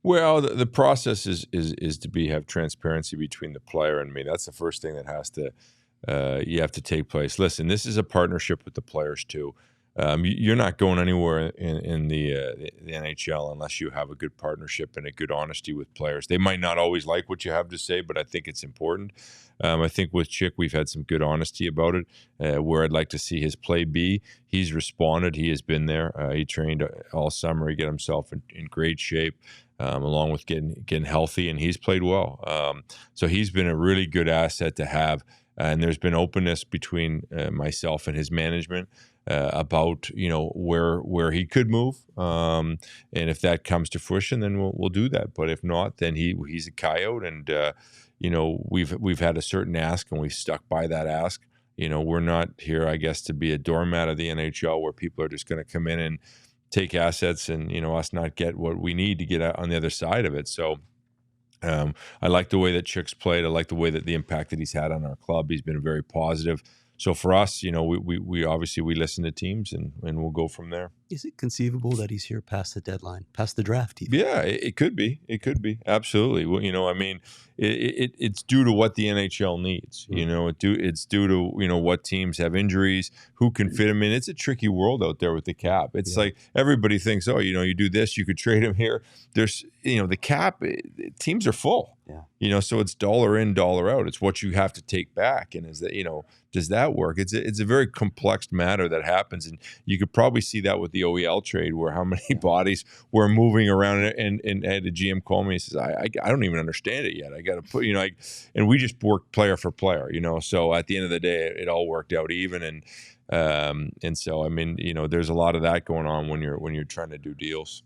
Well, the process is to have transparency between the player and me. That's the first thing that has to you have to take place. Listen, this is a partnership with the players too. You're not going anywhere in the NHL unless you have a good partnership and a good honesty with players. They might not always like what you have to say, but I think it's important. I think with Chick, we've had some good honesty about it. Where I'd like to see his play be, he's responded. He has been there. He trained all summer. He got himself in great shape. Along with getting healthy, and he's played well. So he's been a really good asset to have. And there's been openness between myself and his management about where he could move, and if that comes to fruition, then we'll do that. But if not, then he's a Coyote, and we've had a certain ask, and we've stuck by that ask. We're not here, I guess, to be a doormat of the NHL where people are just going to come in and take assets and us not get what we need to get out on the other side of it. So I like the way that Chick's played. I like the way that the impact that he's had on our club. He's been very positive. So for us, we obviously we listen to teams and we'll go from there. Is it conceivable that he's here past the deadline, past the draft even? Yeah, it could be. It could be. Absolutely. Well, I mean, it's due to what the NHL needs. It's due to what teams have injuries, who can fit them in. It's a tricky world out there with the cap. It's like everybody thinks, oh, you do this, you could trade him here. There's the cap. Teams are full. Yeah. So it's dollar in, dollar out. It's what you have to take back, and is that does that work? It's a very complex matter that happens, and you could probably see that with the OEL trade, where how many bodies were moving around, and the GM called me and says, I don't even understand it yet. I got to put and we just worked player for player, So at the end of the day, it all worked out even, and so I mean, there's a lot of that going on when you're trying to do deals.